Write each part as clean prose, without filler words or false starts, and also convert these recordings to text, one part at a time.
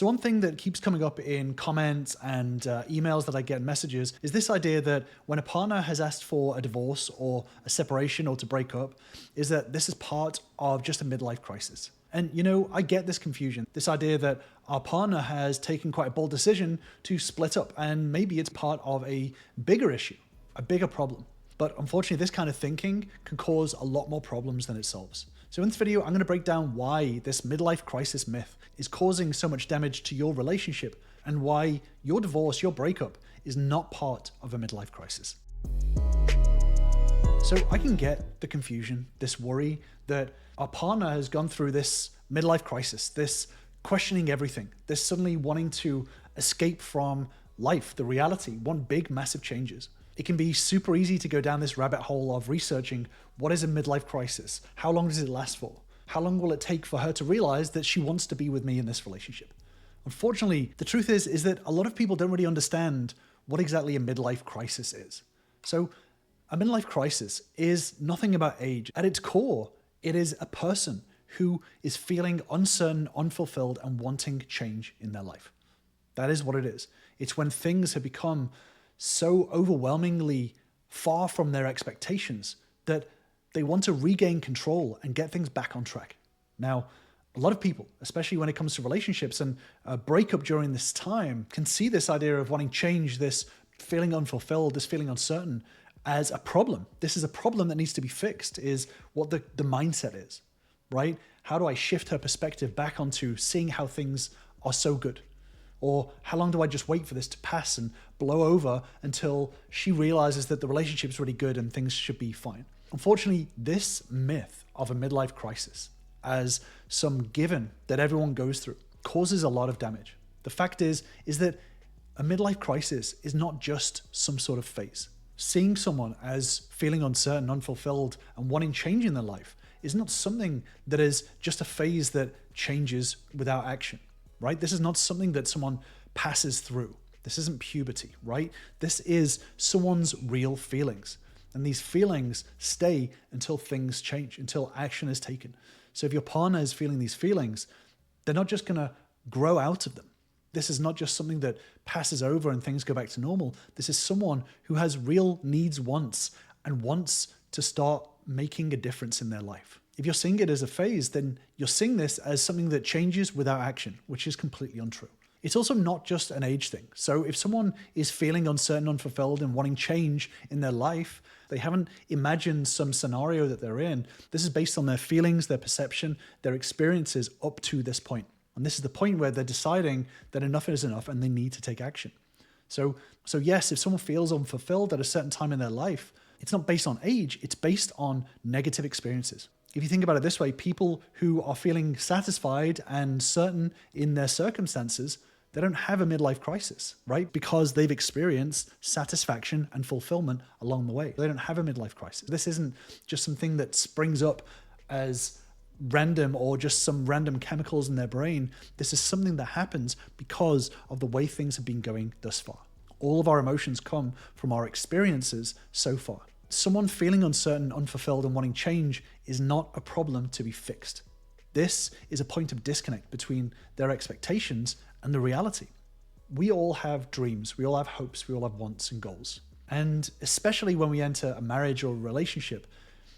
So one thing that keeps coming up in comments and emails that I get in messages is this idea that when a partner has asked for a divorce or a separation or to break up, is that this is part of just a midlife crisis. And I get this confusion, this idea that our partner has taken quite a bold decision to split up, and maybe it's part of a bigger issue, a bigger problem. But unfortunately, this kind of thinking can cause a lot more problems than it solves. So in this video, I'm going to break down why this midlife crisis myth is causing so much damage to your relationship and why your divorce, your breakup, is not part of a midlife crisis. So I can get the confusion, this worry that our partner has gone through this midlife crisis, this questioning everything, this suddenly wanting to escape from life, the reality, want big, massive changes. It can be super easy to go down this rabbit hole of researching what is a midlife crisis? How long does it last for? How long will it take for her to realize that she wants to be with me in this relationship? Unfortunately, the truth is that a lot of people don't really understand what exactly a midlife crisis is. So a midlife crisis is nothing about age. At its core, it is a person who is feeling uncertain, unfulfilled, and wanting change in their life. That is what it is. It's when things have become so overwhelmingly far from their expectations that they want to regain control and get things back on track. Now, a lot of people, especially when it comes to relationships and a breakup during this time, can see this idea of wanting change, this feeling unfulfilled, this feeling uncertain, as a problem. This is a problem that needs to be fixed, is what the mindset is, right? How do I shift her perspective back onto seeing how things are so good? Or how long do I just wait for this to pass and blow over until she realizes that the relationship's really good and things should be fine? Unfortunately, this myth of a midlife crisis as some given that everyone goes through causes a lot of damage. The fact is that a midlife crisis is not just some sort of phase. Seeing someone as feeling uncertain, unfulfilled, and wanting change in their life is not something that is just a phase that changes without action, right? This is not something that someone passes through. This isn't puberty, right? This is someone's real feelings. And these feelings stay until things change, until action is taken. So if your partner is feeling these feelings, they're not just gonna grow out of them. This is not just something that passes over and things go back to normal. This is someone who has real needs, wants, and wants to start making a difference in their life. If you're seeing it as a phase, then you're seeing this as something that changes without action, which is completely untrue. It's also not just an age thing. So if someone is feeling uncertain, unfulfilled, and wanting change in their life, they haven't imagined some scenario that they're in. This is based on their feelings, their perception, their experiences up to this point. And this is the point where they're deciding that enough is enough and they need to take action. So yes, if someone feels unfulfilled at a certain time in their life, it's not based on age, it's based on negative experiences. If you think about it this way, people who are feeling satisfied and certain in their circumstances, they don't have a midlife crisis, right? Because they've experienced satisfaction and fulfillment along the way. They don't have a midlife crisis. This isn't just something that springs up as random or just some random chemicals in their brain. This is something that happens because of the way things have been going thus far. All of our emotions come from our experiences so far. Someone feeling uncertain, unfulfilled, and wanting change is not a problem to be fixed. This is a point of disconnect between their expectations and the reality. We all have dreams, we all have hopes, we all have wants and goals. And especially when we enter a marriage or a relationship,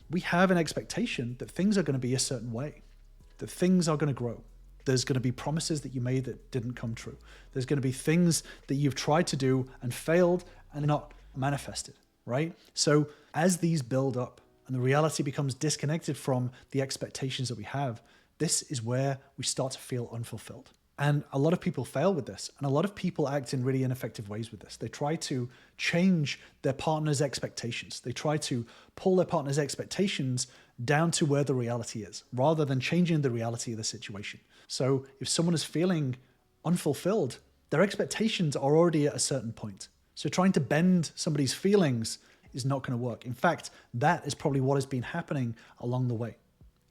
we have an expectation that things are going to be a certain way, that things are going to grow. There's going to be promises that you made that didn't come true. There's going to be things that you've tried to do and failed and not manifested, right? So as these build up and the reality becomes disconnected from the expectations that we have, this is where we start to feel unfulfilled. And a lot of people fail with this, and a lot of people act in really ineffective ways with this. They try to change their partner's expectations. They try to pull their partner's expectations down to where the reality is, rather than changing the reality of the situation. So if someone is feeling unfulfilled, their expectations are already at a certain point. So trying to bend somebody's feelings is not going to work. In fact, that is probably what has been happening along the way,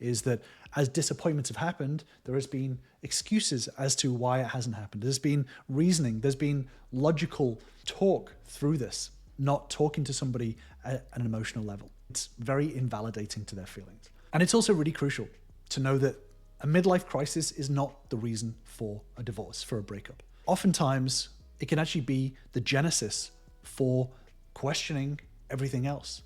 is that as disappointments have happened, there has been excuses as to why it hasn't happened. There's been reasoning, there's been logical talk through this, not talking to somebody at an emotional level. It's very invalidating to their feelings. And it's also really crucial to know that A midlife crisis is not the reason for a divorce, for a breakup. Oftentimes, it can actually be the genesis for questioning everything else.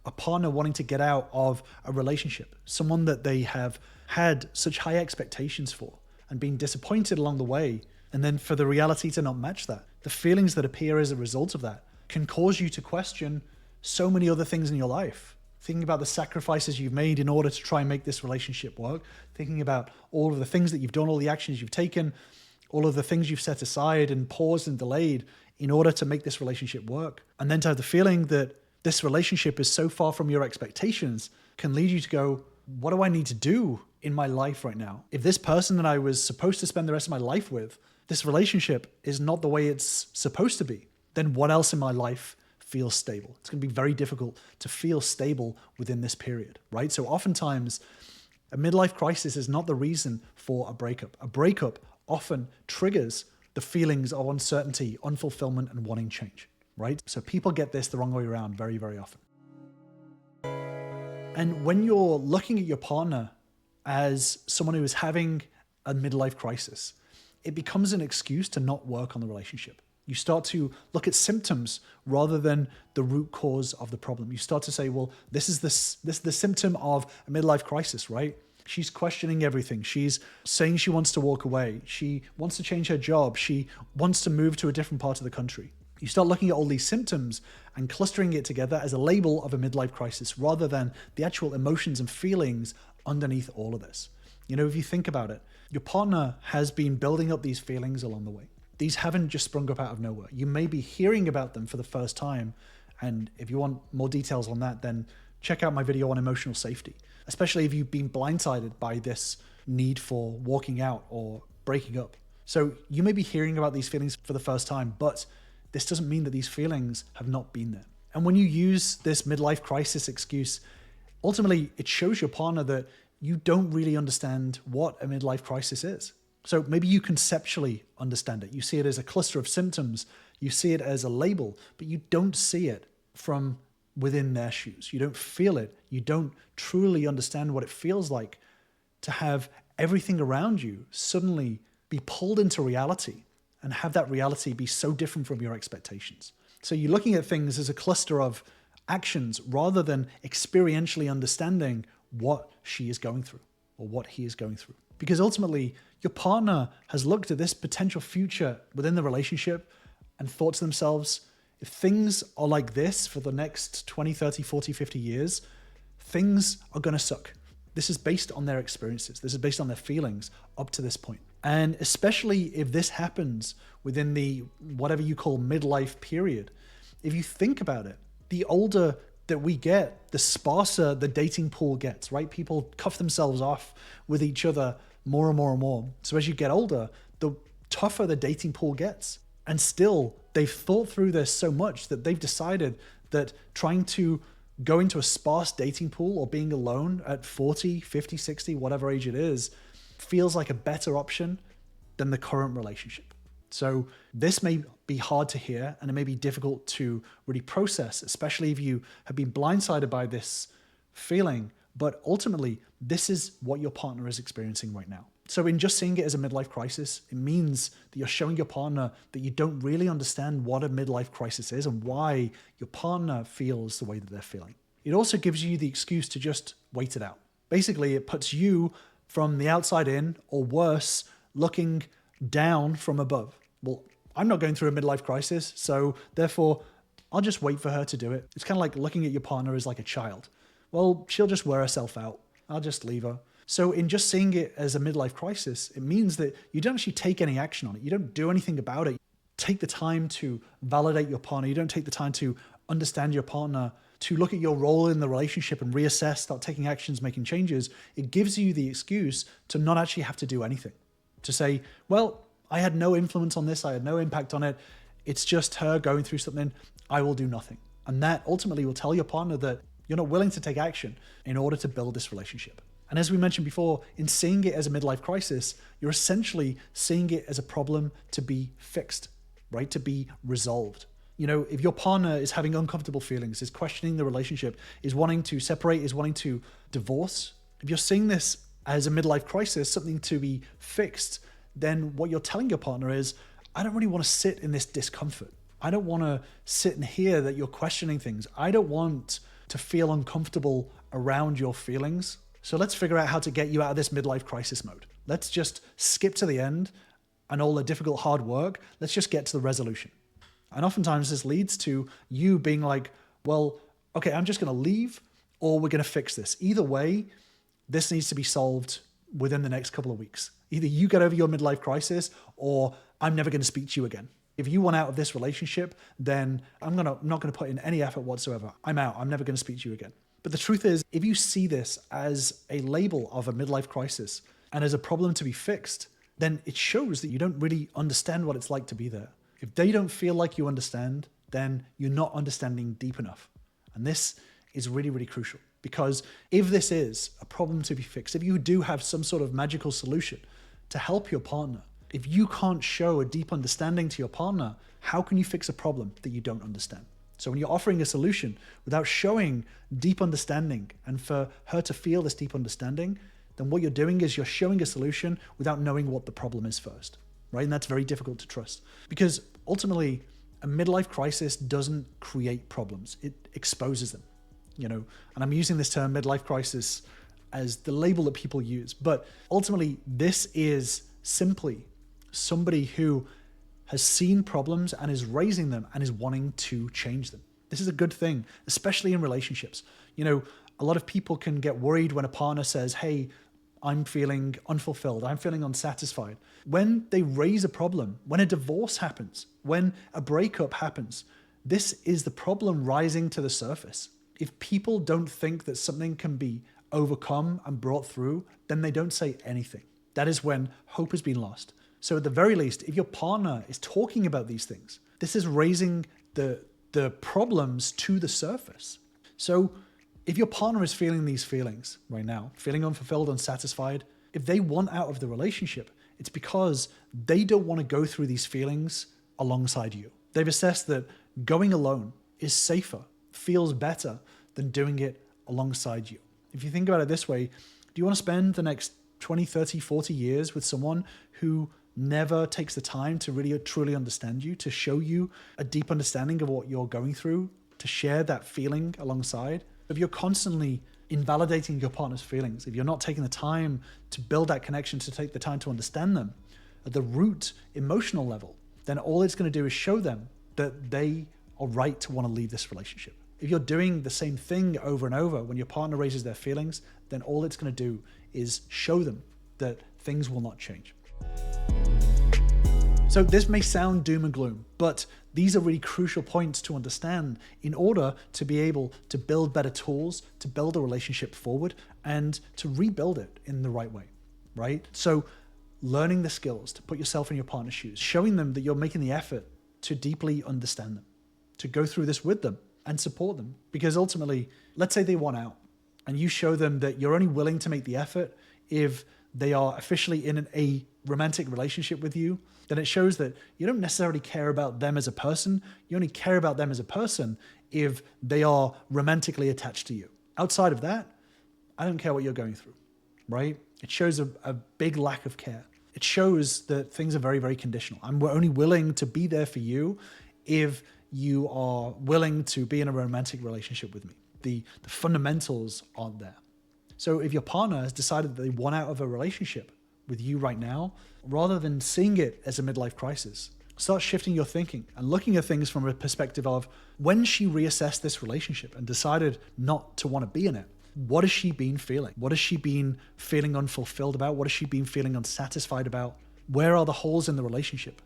A partner wanting to get out of a relationship, someone that they have had such high expectations for and being disappointed along the way, and then for the reality to not match that. The feelings that appear as a result of that can cause you to question so many other things in your life. Thinking about the sacrifices you've made in order to try and make this relationship work, thinking about all of the things that you've done, all the actions you've taken, all of the things you've set aside and paused and delayed in order to make this relationship work. And then to have the feeling that this relationship is so far from your expectations can lead you to go, what do I need to do in my life right now? If this person that I was supposed to spend the rest of my life with, this relationship is not the way it's supposed to be, then what else in my life feels stable? It's going to be very difficult to feel stable within this period, right? So oftentimes, a midlife crisis is not the reason for a breakup. A breakup often triggers the feelings of uncertainty, unfulfillment, and wanting change, right? So people get this the wrong way around very, very often. And when you're looking at your partner as someone who is having a midlife crisis, it becomes an excuse to not work on the relationship. You start to look at symptoms rather than the root cause of the problem. You start to say, well, this is the symptom of a midlife crisis, right? She's questioning everything. She's saying she wants to walk away. She wants to change her job. She wants to move to a different part of the country. You start looking at all these symptoms and clustering it together as a label of a midlife crisis rather than the actual emotions and feelings underneath all of this. If you think about it, your partner has been building up these feelings along the way. These haven't just sprung up out of nowhere. You may be hearing about them for the first time. And if you want more details on that, then check out my video on emotional safety, especially if you've been blindsided by this need for walking out or breaking up. So you may be hearing about these feelings for the first time, but this doesn't mean that these feelings have not been there. And when you use this midlife crisis excuse, ultimately it shows your partner that you don't really understand what a midlife crisis is. So maybe you conceptually understand it. You see it as a cluster of symptoms. You see it as a label, but you don't see it from within their shoes. You don't feel it. You don't truly understand what it feels like to have everything around you suddenly be pulled into reality and have that reality be so different from your expectations. So you're looking at things as a cluster of actions rather than experientially understanding what she is going through or what he is going through. Because ultimately, your partner has looked at this potential future within the relationship and thought to themselves, if things are like this for the next 20, 30, 40, 50 years, things are going to suck. This is based on their experiences. This is based on their feelings up to this point. And especially if this happens within the whatever you call midlife period, if you think about it, the older that we get, the sparser the dating pool gets, right? People cuff themselves off with each other more and more and more. So as you get older, the tougher the dating pool gets. And still, they've thought through this so much that they've decided that trying to go into a sparse dating pool or being alone at 40, 50, 60, whatever age it is, feels like a better option than the current relationship. So this may be hard to hear and it may be difficult to really process, especially if you have been blindsided by this feeling. But ultimately, this is what your partner is experiencing right now. So in just seeing it as a midlife crisis, it means that you're showing your partner that you don't really understand what a midlife crisis is and why your partner feels the way that they're feeling. It also gives you the excuse to just wait it out. Basically, it puts you from the outside in, or worse, looking down from above. Well, I'm not going through a midlife crisis, so therefore, I'll just wait for her to do it. It's kind of like looking at your partner as like a child. Well, she'll just wear herself out. I'll just leave her. So in just seeing it as a midlife crisis, it means that you don't actually take any action on it. You don't do anything about it. Take the time to validate your partner. You don't take the time to understand your partner, to look at your role in the relationship and reassess, start taking actions, making changes. It gives you the excuse to not actually have to do anything. To say, well, I had no influence on this. I had no impact on it. It's just her going through something. I will do nothing. And that ultimately will tell your partner that you're not willing to take action in order to build this relationship. And as we mentioned before, in seeing it as a midlife crisis, you're essentially seeing it as a problem to be fixed, right? To be resolved. You know, if your partner is having uncomfortable feelings, is questioning the relationship, is wanting to separate, is wanting to divorce, if you're seeing this as a midlife crisis, something to be fixed, then what you're telling your partner is, I don't really want to sit in this discomfort. I don't want to sit and hear that you're questioning things. I don't want to feel uncomfortable around your feelings. So let's figure out how to get you out of this midlife crisis mode. Let's just skip to the end and all the difficult, hard work. Let's just get to the resolution. And oftentimes this leads to you being like, well, okay, I'm just going to leave, or we're going to fix this. Either way, this needs to be solved within the next couple of weeks. Either you get over your midlife crisis, or I'm never going to speak to you again. If you want out of this relationship, then I'm not going to put in any effort whatsoever. I'm out. I'm never going to speak to you again. But the truth is, if you see this as a label of a midlife crisis and as a problem to be fixed, then it shows that you don't really understand what it's like to be there. If they don't feel like you understand, then you're not understanding deep enough. And this is really, really crucial, because if this is a problem to be fixed, if you do have some sort of magical solution to help your partner, if you can't show a deep understanding to your partner, how can you fix a problem that you don't understand? So when you're offering a solution without showing deep understanding, and for her to feel this deep understanding, then what you're doing is you're showing a solution without knowing what the problem is first, right? And that's very difficult to trust, because ultimately a midlife crisis doesn't create problems. It exposes them, and I'm using this term midlife crisis as the label that people use, but ultimately this is simply somebody who has seen problems and is raising them and is wanting to change them. This is a good thing, especially in relationships. A lot of people can get worried when a partner says, hey, I'm feeling unfulfilled, I'm feeling unsatisfied. When they raise a problem, when a divorce happens, when a breakup happens, this is the problem rising to the surface. If people don't think that something can be overcome and brought through, then they don't say anything. That is when hope has been lost. So at the very least, if your partner is talking about these things, this is raising the problems to the surface. So if your partner is feeling these feelings right now, feeling unfulfilled, unsatisfied, if they want out of the relationship, it's because they don't want to go through these feelings alongside you. They've assessed that going alone is safer, feels better than doing it alongside you. If you think about it this way, do you want to spend the next 20, 30, 40 years with someone who never takes the time to really truly understand you, to show you a deep understanding of what you're going through, to share that feeling alongside? If you're constantly invalidating your partner's feelings, if you're not taking the time to build that connection, to take the time to understand them at the root emotional level, then all it's going to do is show them that they are right to want to leave this relationship. If you're doing the same thing over and over when your partner raises their feelings, then all it's going to do is show them that things will not change. So this may sound doom and gloom, but these are really crucial points to understand in order to be able to build better tools, to build a relationship forward, and to rebuild it in the right way, right? So learning the skills to put yourself in your partner's shoes, showing them that you're making the effort to deeply understand them, to go through this with them and support them. Because ultimately, let's say they want out, and you show them that you're only willing to make the effort if they are officially in a romantic relationship with you, then it shows that you don't necessarily care about them as a person. You only care about them as a person if they are romantically attached to you. Outside of that, I don't care what you're going through, right? It shows a big lack of care. It shows that things are very, very conditional. I'm only willing to be there for you if you are willing to be in a romantic relationship with me. The fundamentals aren't there. So if your partner has decided that they want out of a relationship with you right now, rather than seeing it as a midlife crisis, start shifting your thinking and looking at things from a perspective of when she reassessed this relationship and decided not to want to be in it, what has she been feeling? What has she been feeling unfulfilled about? What has she been feeling unsatisfied about? Where are the holes in the relationship?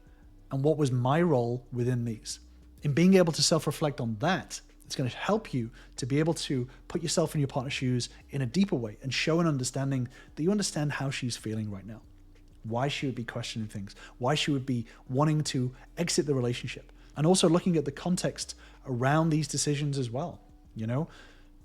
And what was my role within these? In being able to self-reflect on that, it's going to help you to be able to put yourself in your partner's shoes in a deeper way and show an understanding that you understand how she's feeling right now, why she would be questioning things, why she would be wanting to exit the relationship, and also looking at the context around these decisions as well.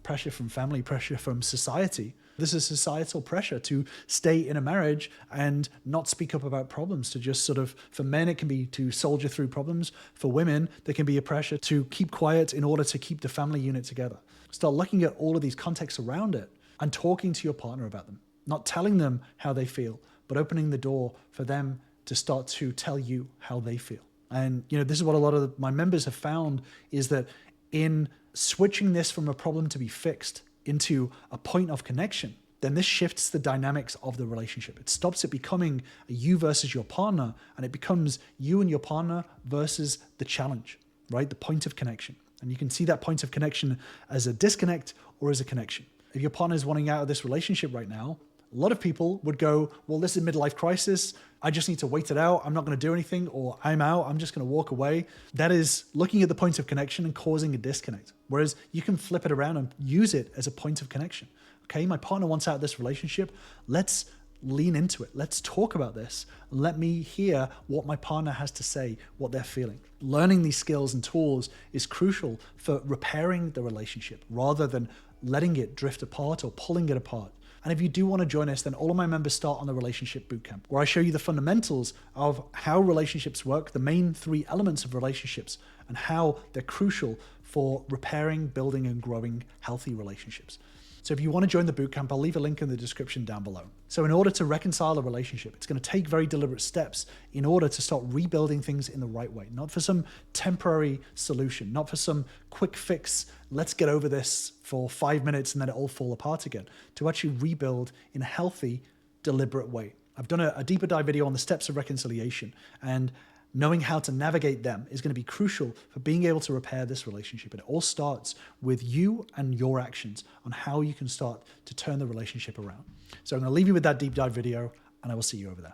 Pressure from family, pressure from society. This is societal pressure to stay in a marriage and not speak up about problems, to just for men, it can be to soldier through problems. For women, there can be a pressure to keep quiet in order to keep the family unit together. Start looking at all of these contexts around it and talking to your partner about them. not telling them how they feel, but opening the door for them to start to tell you how they feel. And, this is what a lot of my members have found, is that in switching this from a problem to be fixed into a point of connection, then this shifts the dynamics of the relationship. It stops it becoming a you versus your partner, and it becomes you and your partner versus the challenge, right? The point of connection. And you can see that point of connection as a disconnect or as a connection. If your partner is wanting out of this relationship right now, a lot of people would go, well, this is a midlife crisis. I just need to wait it out. I'm not going to do anything, or I'm out. I'm just going to walk away. That is looking at the point of connection and causing a disconnect. Whereas you can flip it around and use it as a point of connection. Okay, my partner wants out of this relationship. Let's lean into it. Let's talk about this. Let me hear what my partner has to say, what they're feeling. Learning these skills and tools is crucial for repairing the relationship rather than letting it drift apart or pulling it apart. And if you do want to join us, then all of my members start on the Relationship Bootcamp, where I show you the fundamentals of how relationships work, the main 3 elements of relationships, and how they're crucial for repairing, building, and growing healthy relationships. So if you want to join the bootcamp, I'll leave a link in the description down below. So in order to reconcile a relationship, it's going to take very deliberate steps in order to start rebuilding things in the right way, not for some temporary solution, not for some quick fix. Let's get over this for 5 minutes and then it all fall apart again, to actually rebuild in a healthy, deliberate way. I've done a deeper dive video on the steps of reconciliation, and knowing how to navigate them is going to be crucial for being able to repair this relationship. And it all starts with you and your actions on how you can start to turn the relationship around. So I'm going to leave you with that deep dive video, and I will see you over there.